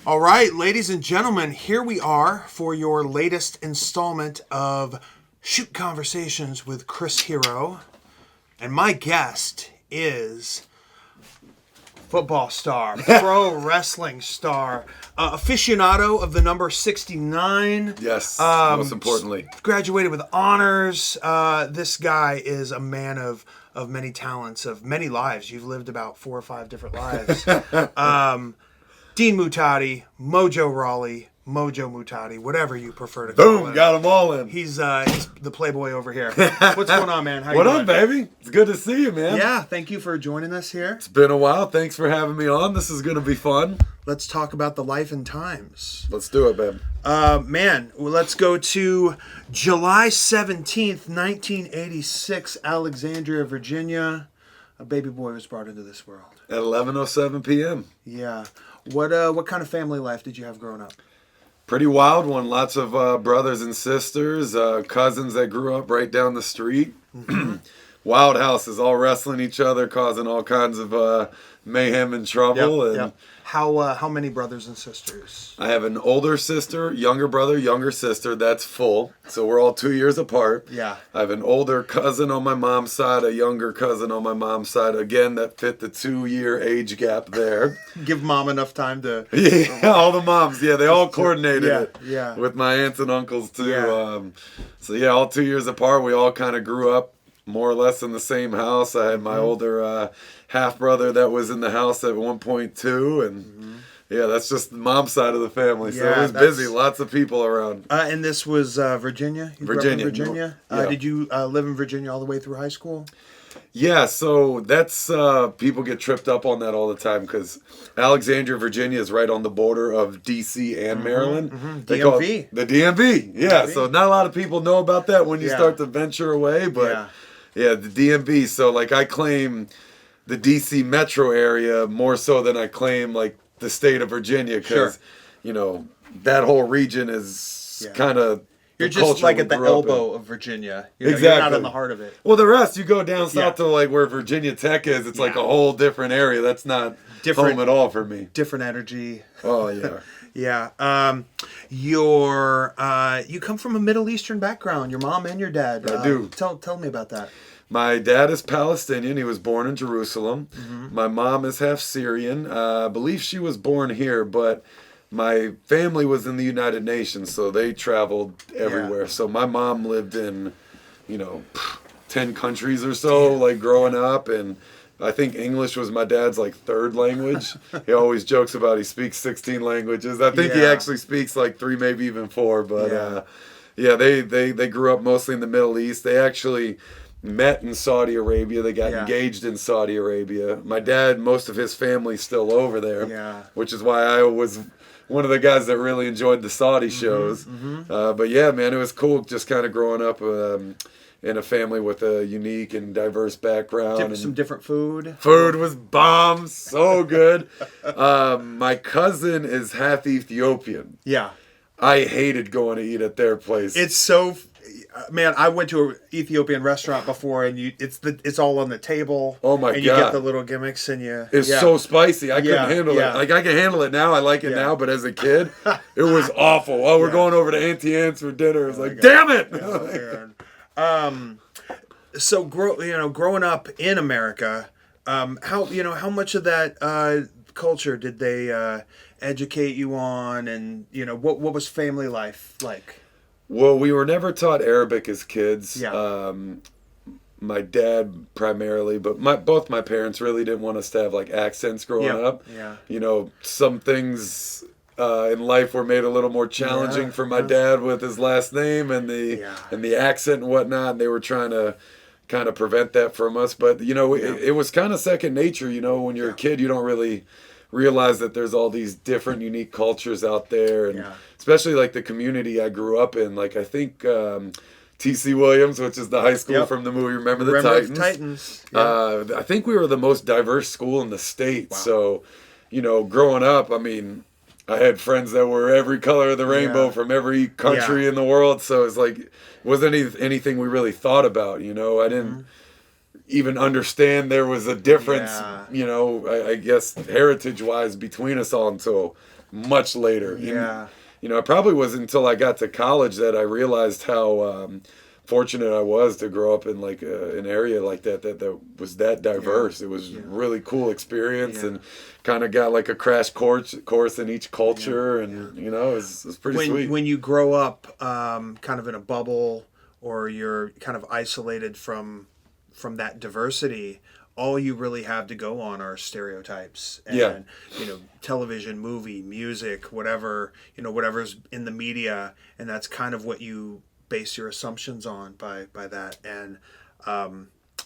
All right, ladies and gentlemen, here we are for your latest installment of Shoot Conversations with Chris Hero. And my guest is football star, pro wrestling star, aficionado of the number 69. Yes, most importantly. Graduated with honors. This guy is a man of many talents, of many lives. You've lived about 4 or 5 different lives. Dean Muhtadi, Mojo Raleigh, Mojo Muhtadi, whatever you prefer to call him. Boom, got them all in. He's the playboy over here. What's going on, man? How you What doing? up, baby? It's good to see you, man. Yeah, thank you for joining us here. It's been a while. Thanks for having me on. This is going to be fun. Let's talk about the life and times. Let's do it, babe. Man, well, let's go to July 17th, 1986, Alexandria, Virginia. A baby boy was brought into this world. At 11:07 p.m. Yeah. What kind of family life did you have growing up? Pretty wild one. Lots of brothers and sisters, cousins that grew up right down the street. Mm-hmm. Wild houses, all wrestling each other, causing all kinds of mayhem and trouble. Yep. How many brothers and sisters? I have an older sister, younger brother, younger sister. That's full. So we're all 2 years apart. Yeah. I have an older cousin on my mom's side, a younger cousin on my mom's side. Again, that fit the 2-year age gap there. Give mom enough time to... Yeah, all the moms. Yeah, they all coordinated it. Yeah. With my aunts and uncles, too. Yeah. So, yeah, all 2 years apart. We all kind of grew up more or less in the same house. I had my older half-brother that was in the house at one point, too. And, yeah, that's just the mom's side of the family. So it was busy. Lots of people around. And this was Virginia? You grew up in Virginia? Yeah. Did you live in Virginia all the way through high school? Yeah, so that's people get tripped up on that all the time because Alexandria, Virginia is right on the border of D.C. and Maryland. Mm-hmm. They call DMV. it the DMV. Yeah, DMV. so not a lot of people know about that when you start to venture away, but yeah, the DMV. So like I claim the D.C. metro area more so than I claim like the state of Virginia because, you know, that whole region is kind of... You're just like at the elbow of Virginia. You're not in the heart of it. Well, the rest, you go down south to like where Virginia Tech is, it's like a whole different area. That's not home at all for me. Different energy. Oh, yeah. Yeah. You come from a Middle Eastern background, your mom and your dad. I do. Tell me about that. My dad is Palestinian. He was born in Jerusalem. Mm-hmm. My mom is half Syrian. I believe she was born here, but... my family was in the United Nations, so they traveled everywhere. Yeah. So my mom lived in, 10 countries or so, like growing up, and I think English was my dad's like 3rd language. He always jokes about he speaks 16 languages. I think he actually speaks like 3, maybe even 4. But they grew up mostly in the Middle East. They actually met in Saudi Arabia. They got engaged in Saudi Arabia. My dad, most of his family's still over there, which is why I was one of the guys that really enjoyed the Saudi shows. Mm-hmm. But yeah, man, it was cool just kind of growing up in a family with a unique and diverse background. Some different food. Food was bomb, so good. My cousin is half Ethiopian. Yeah. I hated going to eat at their place. It's so... Man, I went to an Ethiopian restaurant before, and it's all on the table. Oh my god! And you get the little gimmicks, and it's so spicy. I couldn't handle it. Like I can handle it now. I like it now, but as a kid, it was awful. Oh, we're going over to Auntie Anne's for dinner. It's like, damn it! So growing up in America, how much of that culture did they educate you on, and what was family life like? Well, we were never taught Arabic as kids. Yeah. My dad primarily, but both my parents really didn't want us to have like accents growing up. Yeah. Some things in life were made a little more challenging for my dad with his last name and the accent and whatnot. And they were trying to kind of prevent that from us. But it was kind of second nature. When you're a kid, you don't really realize that there's all these different unique cultures out there, and especially like the community I grew up in. Like I think T.C. Williams, which is the high school from the movie Remember the Titans. I think we were the most diverse school in the state. Wow. So, growing up, I mean, I had friends that were every color of the rainbow from every country in the world. So it's like, it wasn't anything we really thought about. I didn't. even understand there was a difference, Yeah. you know, I guess heritage-wise between us all until much later. Yeah. And, you know, it probably was until I got to college that I realized how fortunate I was to grow up in like an area like that was that diverse. It was really cool experience and kind of got like a crash course in each culture, and you know, it's pretty sweet. When you grow up kind of in a bubble, or you're kind of isolated from that diversity, all you really have to go on are stereotypes and you know, television, movie, music, whatever, you know, whatever's in the media, and that's kind of what you base your assumptions on by that. And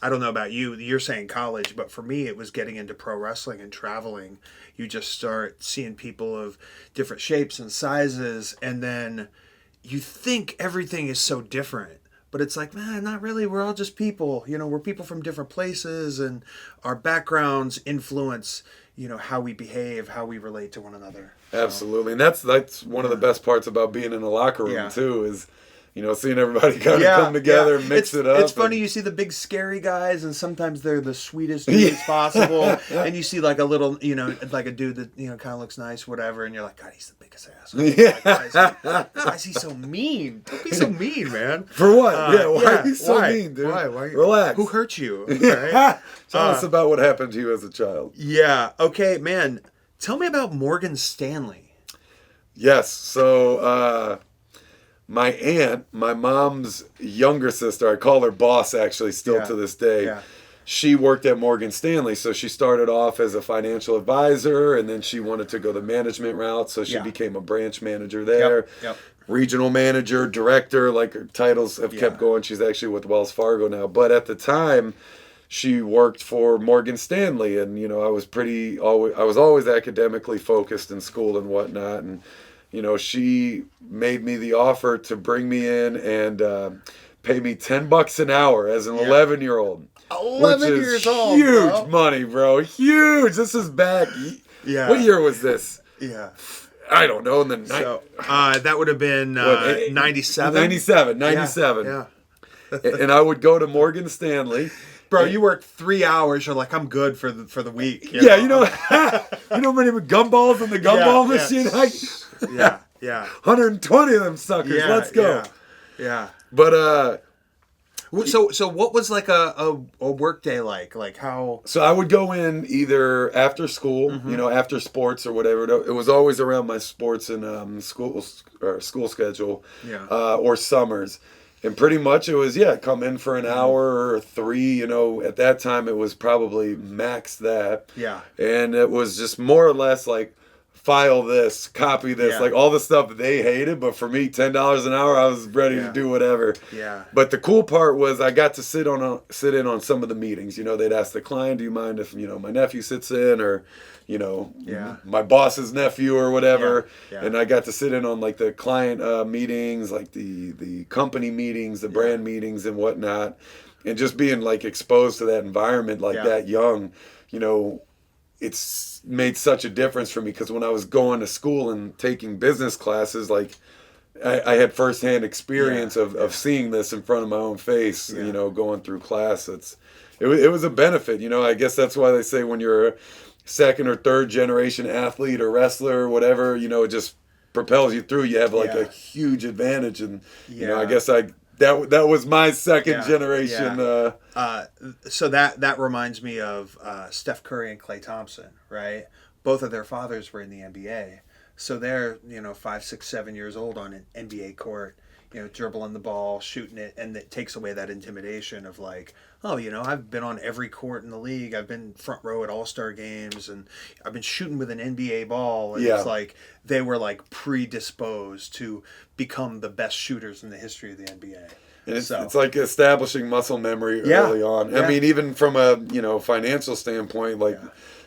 I don't know about you, you're saying college, but for me it was getting into pro wrestling and traveling. You just start seeing people of different shapes and sizes, and then you think everything is so different. But it's like, man, not really. We're all just people. You know, we're people from different places, and our backgrounds influence, you know, how we behave, how we relate to one another. Absolutely. And that's one of the best parts about being in a locker room, too, is, you know, seeing everybody kind of come together and mix it up. It's funny, you see the big scary guys, and sometimes they're the sweetest dudes possible. And you see like a little, you know, like a dude that, you know, kind of looks nice, whatever, and you're like, God, he's the biggest asshole. Like, why is he so mean? Don't be so mean, man. For what? Why are you so mean, dude? Why? Relax. Who hurt you? Right? Tell us about what happened to you as a child. Yeah. Okay, man. Tell me about Morgan Stanley. Yes. So, my aunt, my mom's younger sister, I call her boss actually still to this day. Yeah. She worked at Morgan Stanley, so she started off as a financial advisor, and then she wanted to go the management route, so she became a branch manager there. Yep. Regional manager, director, like her titles have kept going. She's actually with Wells Fargo now. But at the time, she worked for Morgan Stanley, and you know, I was always academically focused in school and whatnot, and you know, she made me the offer to bring me in and pay me $10 an hour as an 11-year-old. 11 years old, huge money, bro. Huge. This is back. Yeah. What year was this? Yeah. I don't know. In the that would have been 97. 97. Yeah. And I would go to Morgan Stanley. Bro, you work 3 hours. You're like, I'm good for the week. You know? You know how many gumballs in the gumball machine? Yeah. 120 of them suckers. Let's go. Yeah. But so what was like a work day like? Like how? So I would go in either after school, you know, after sports or whatever. It was always around my sports and school schedule, or summers. And pretty much it was, come in for an hour or 3, you know, at that time it was probably max that. Yeah. And it was just more or less like, file this, copy this, like all the stuff they hated. But for me, $10 an hour, I was ready to do whatever. Yeah. But the cool part was I got to sit in on some of the meetings. You know, they'd ask the client, do you mind if, you know, my nephew sits in, or, you know, my boss's nephew or whatever. Yeah. And I got to sit in on like the client meetings, like the company meetings, the brand meetings and whatnot. And just being like exposed to that environment like that young, you know, it's made such a difference for me, because when I was going to school and taking business classes, like I had firsthand experience of seeing this in front of my own face, you know, going through class. It was a benefit, you know. I guess that's why they say when you're a second or third generation athlete or wrestler or whatever, you know, it just propels you through. You have like a huge advantage, and you know, I guess that was my second generation. So that reminds me of Steph Curry and Klay Thompson, right? Both of their fathers were in the NBA. So they're, you know, 5, 6, 7 years old on an NBA court, you know, dribbling the ball, shooting it, and it takes away that intimidation of like, oh, you know, I've been on every court in the league. I've been front row at All-Star games, and I've been shooting with an NBA ball. And it's like they were like predisposed to become the best shooters in the history of the NBA. And it's like establishing muscle memory early on. I mean, even from a, you know, financial standpoint, like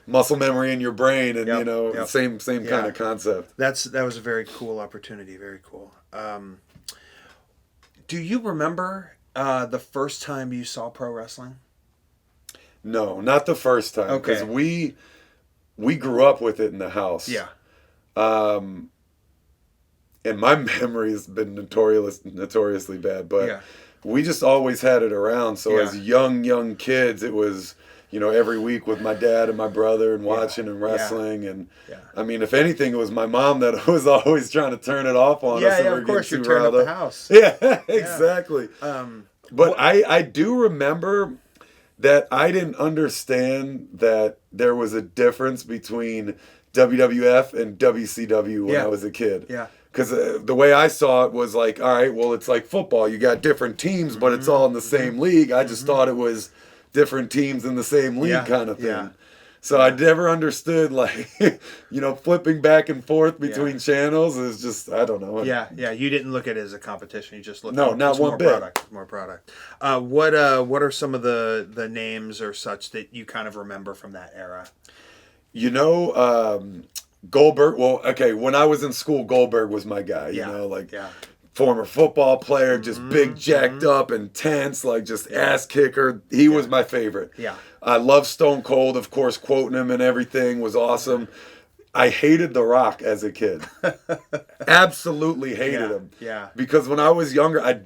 muscle memory in your brain, and you know, same kind of concept. That was a very cool opportunity. Very cool. Do you remember the first time you saw pro wrestling? No, not the first time. Because we grew up with it in the house. Yeah. And my memory has been notoriously bad, but we just always had it around. So Yeah. as young kids, it was, every week with my dad and my brother and watching and wrestling. And I mean, if anything, it was my mom that was always trying to turn it off on us. Yeah, of course, you turn up the house. Yeah, exactly. But I do remember that I didn't understand that there was a difference between WWF and WCW when I was a kid. Yeah. Because the way I saw it was like, all right, well, it's like football. You got different teams, but it's all in the same league. I just thought it was different teams in the same league kind of thing. Yeah. So I never understood, like, flipping back and forth between channels is just, I don't know. Yeah. You didn't look at it as a competition. You just looked No, at not one bit. More product. What are some of the names or such that you kind of remember from that era? Goldberg. Well, okay, when I was in school, Goldberg was my guy. Former football player, just big, jacked up, intense, like just ass kicker. He was my favorite. Yeah. I love Stone Cold, of course, quoting him and everything was awesome. I hated The Rock as a kid. Absolutely hated him. Yeah. Because when I was younger, I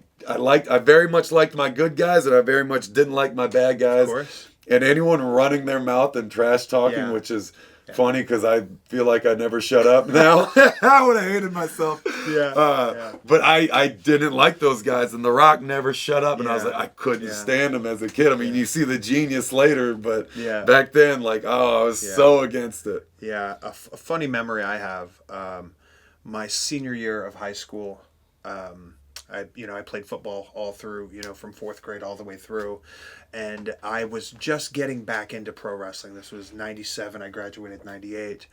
very much liked my good guys and I very much didn't like my bad guys. Of course. And anyone running their mouth and trash talking, which is funny because I feel like I never shut up now. I would have hated myself. But I didn't like those guys, and The Rock never shut up, and I was like, I couldn't stand him as a kid. I mean, you see the genius later, but back then, like, I was so against it. Yeah, a funny memory I have, my senior year of high school, I played football all through, from fourth grade all the way through. And I was just getting back into pro wrestling. This was 97. I graduated 98.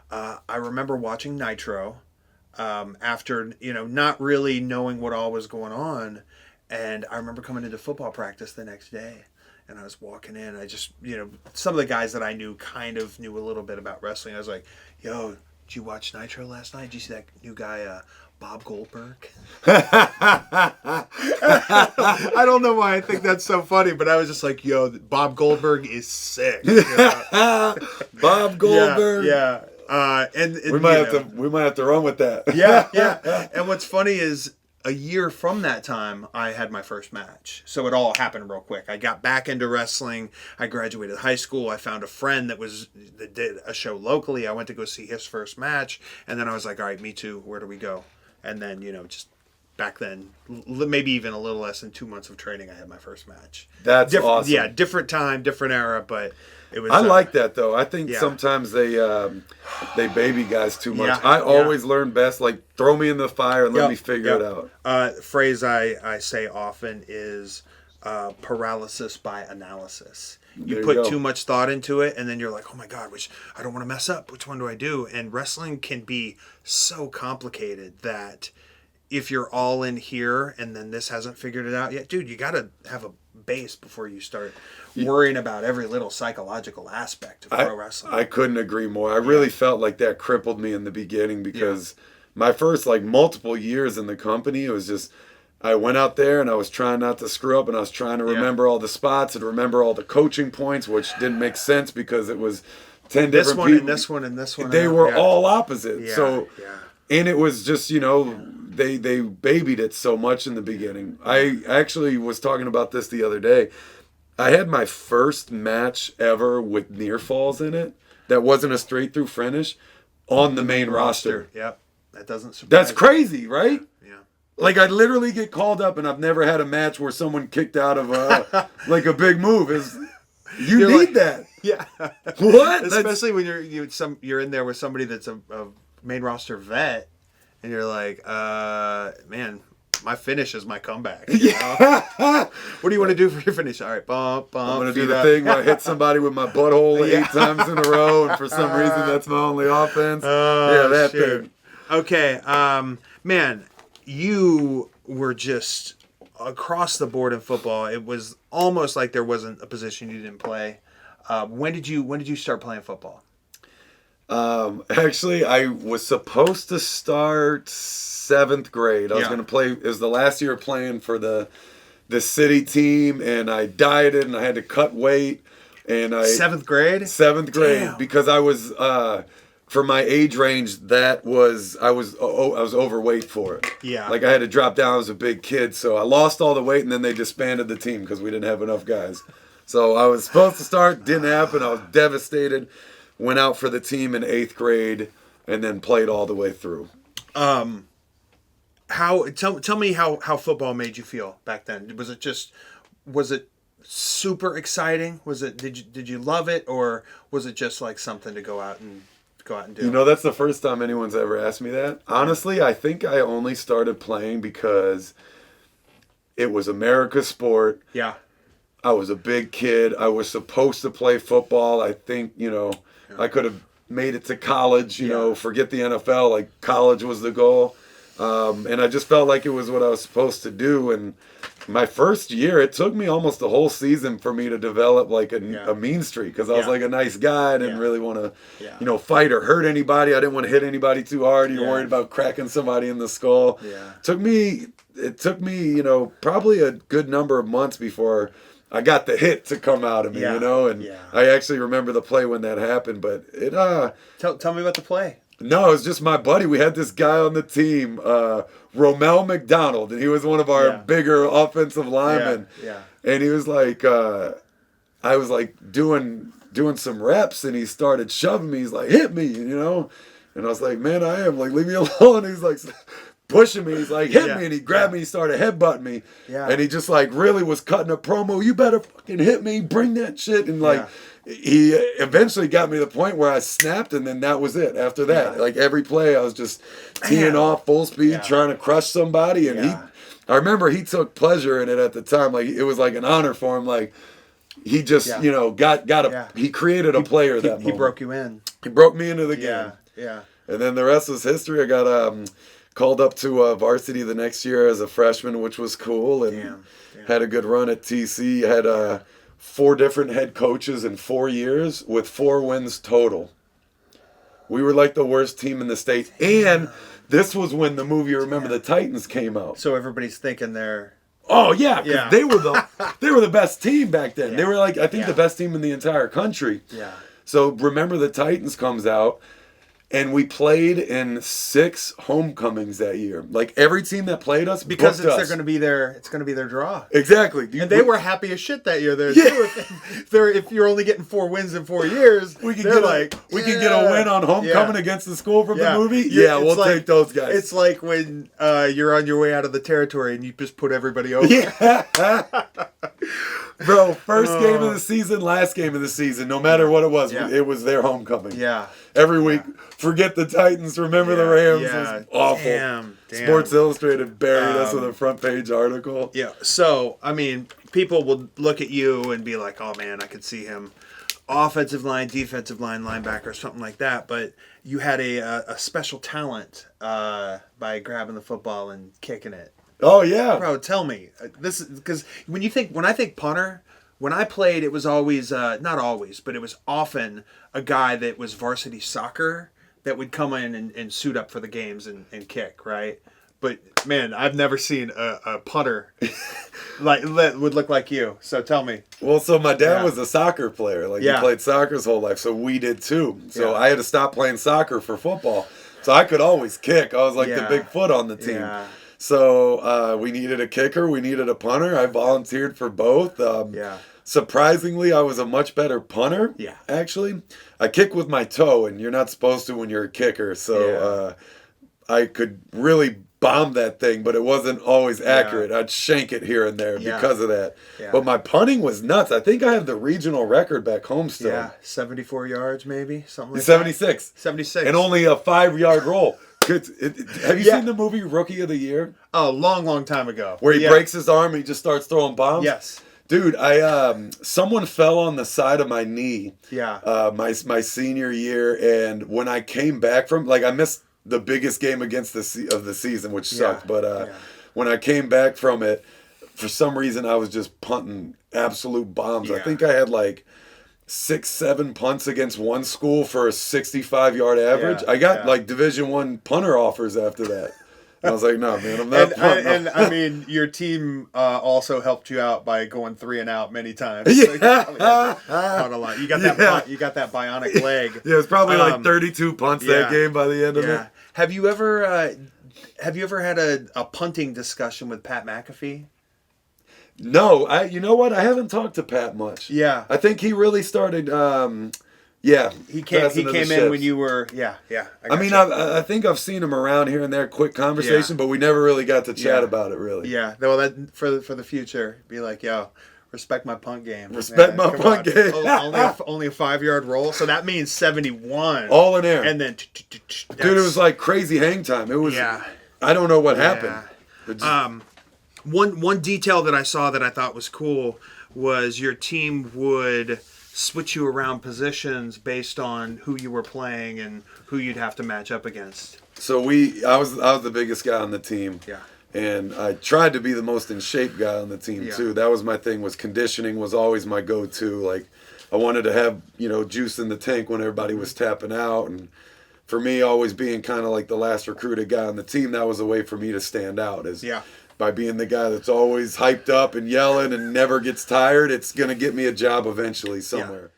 I remember watching Nitro after, not really knowing what all was going on. And I remember coming into football practice the next day. And I was walking in. I just, some of the guys that I knew kind of knew a little bit about wrestling. I was like, yo, did you watch Nitro last night? Did you see that new guy, Bob Goldberg? I don't know why I think that's so funny, but I was just like, yo, Bob Goldberg is sick. Bob Goldberg. Yeah. And we might have to run with that. Yeah. And what's funny is a year from that time, I had my first match. So it all happened real quick. I got back into wrestling. I graduated high school. I found a friend that did a show locally. I went to go see his first match. And then I was like, all right, me too. Where do we go? And then, just back then, maybe even a little less than 2 months of training, I had my first match. That's awesome. Yeah, different time, different era, but it was... I like that, though. I think sometimes they baby guys too much. Yeah, I always learn best, like, throw me in the fire and let me figure it out. Phrase I say often is paralysis by analysis. You put too much thought into it, and then you're like, oh my God, I don't want to mess up. Which one do I do? And wrestling can be so complicated that if you're all in here and then this hasn't figured it out yet, dude, you got to have a base before you start worrying about every little psychological aspect of pro wrestling. I couldn't agree more. I really felt like that crippled me in the beginning because my first, multiple years in the company, it was just... I went out there and I was trying not to screw up and I was trying to remember all the spots and remember all the coaching points, which didn't make sense because it was 10 different people. And this one and this one. They were all opposite. Yeah. And it was just, they babied it so much in the beginning. I actually was talking about this the other day. I had my first match ever with near falls in it that wasn't a straight through finish on the main roster. Yep. That doesn't surprise That's crazy, right? Yeah. Like, I literally get called up, and I've never had a match where someone kicked out of a big move. You need that. Yeah. What? Especially when you're in there with somebody that's a main roster vet, and you're like, man, my finish is my comeback. What do you want to do for your finish? All right, bump. I'm going to do the thing where I hit somebody with my butthole 8 times in a row, and for some reason that's my only offense. That thing. Okay, man, you were just across the board in football. It was almost like there wasn't a position you didn't play. When did you start playing football? Actually, I was supposed to start 7th grade. I was going to play. It was the last year playing for the city team, and I dieted and I had to cut weight. And 7th grade? 7th grade. Damn. Because I was for my age range, I was overweight for it. Yeah. Like I had to drop down as a big kid, so I lost all the weight, and then they disbanded the team because we didn't have enough guys. So I was supposed to start, didn't happen. I was devastated. Went out for the team in 8th grade, and then played all the way through. Tell me how football made you feel back then. Was it super exciting? Did you love it, or was it just like something to go out and do? You know, that's the first time anyone's ever asked me that. Honestly, I think I only started playing because it was America's sport. Yeah. I was a big kid. I was supposed to play football. I think, I could have made it to college, forget the NFL. Like, college was the goal. And I just felt like it was what I was supposed to do. And my first year, it took me almost a whole season for me to develop like a mean streak, because I was like a nice guy. I didn't really want to, fight or hurt anybody. I didn't want to hit anybody too hard. You're worried about cracking somebody in the skull. Yeah. It took me, probably a good number of months before I got the hit to come out of me, and I actually remember the play when that happened, but it Tell me about the play. No, it was just my buddy. We had this guy on the team, Romel McDonald, and he was one of our bigger offensive linemen. Yeah. And he was like, I was like doing some reps, and he started shoving me. He's like, hit me, And I was like, man, I am. Like, leave me alone. He's like pushing me. He's like, hit me. And he grabbed me. He started headbutting me. Yeah. And he just like really was cutting a promo. You better fucking hit me. Bring that shit. And like, he eventually got me to the point where I snapped, and then that was it. After that, like every play, I was just teeing off full speed, trying to crush somebody. And I remember he took pleasure in it at the time. Like, it was like an honor for him. Like, he just, he created a player that moment. He broke you in. He broke me into the game. Yeah. And then the rest was history. I got called up to varsity the next year as a freshman, which was cool, and had a good run at TC. Had 4 different head coaches in 4 years with 4 wins total. We were like the worst team in the state. And this was when the movie Remember the Titans came out. So everybody's thinking they're... Oh, yeah, because they were the best team back then. They were like, I think, the best team in the entire country. Yeah. So Remember the Titans comes out, and we played in 6 homecomings that year. Like, every team that played us, because booked us. It's going to be their draw. Exactly. And they were happy as shit that year there too. If you're only getting 4 wins in 4 years, we can get a win on homecoming against the school from the movie. Yeah, we'll take those guys. It's like when you're on your way out of the territory and you just put everybody over. Yeah. Bro, first game of the season, last game of the season, no matter what it was, it was their homecoming. Yeah. Every week, forget the Titans, remember the Rams. It was awful. Damn. Sports Illustrated buried us with a front page article. Yeah. So, I mean, people will look at you and be like, oh man, I could see him. Offensive line, defensive line, linebacker, something like that. But you had a special talent by grabbing the football and kicking it. Oh, yeah. Bro, tell me. This is because when I think punter, when I played, it was always, not always, but it was often a guy that was varsity soccer that would come in and suit up for the games and kick, right? But, man, I've never seen a punter that would look like you. So tell me. Well, so my dad was a soccer player. Like, he played soccer his whole life, so we did too. So I had to stop playing soccer for football. So I could always kick. I was like the big foot on the team. Yeah. So we needed a kicker. We needed a punter. I volunteered for both. Surprisingly, I was a much better punter, actually. I kick with my toe, and you're not supposed to when you're a kicker. So I could really bomb that thing, but it wasn't always accurate. I'd shank it here and there because of that. Yeah. But my punting was nuts. I think I have the regional record back home still. Yeah, 74 yards maybe, something like 76. that. 76. And only a 5-yard roll. Have you seen the movie Rookie of the Year? Oh, long time ago. Where he breaks his arm and he just starts throwing bombs? Yes. Dude, someone fell on the side of my knee. Yeah. My senior year, and when I came back from, like, I missed the biggest game against of the season, which sucked. But when I came back from it, for some reason I was just punting absolute bombs. I think I had like 6-7 punts against one school for a 65-yard average. I got like Division I punter offers after that. I was like, no, man, I'm not punting. And I mean, your team also helped you out by going 3 and out many times. Yeah. So you probably had caught a lot. You got that. You got that bionic leg. Yeah, it was probably like 32 punts that game by the end of it. Have you ever had a punting discussion with Pat McAfee? No, you know what? I haven't talked to Pat much. Yeah. I think he really started. He came in when you were. I mean, I think I've seen him around here and there, quick conversation, but we never really got to chat about it, really. Yeah. Well, that for the future, be like, yo, respect my punt game. Respect my punt game. Only a 5-yard roll, so that means 71. All in air. And then, dude, it was like crazy hang time. It was. Yeah. I don't know what happened. One detail that I saw that I thought was cool was your team would switch you around positions based on who you were playing and who you'd have to match up against. So I was the biggest guy on the team. Yeah. And I tried to be the most in shape guy on the team too. That was my thing. Was conditioning was always my go-to. Like I wanted to have juice in the tank when everybody was tapping out, and for me, always being kind of like the last recruited guy on the team, that was a way for me to stand out. By being the guy that's always hyped up and yelling and never gets tired, it's gonna get me a job eventually somewhere.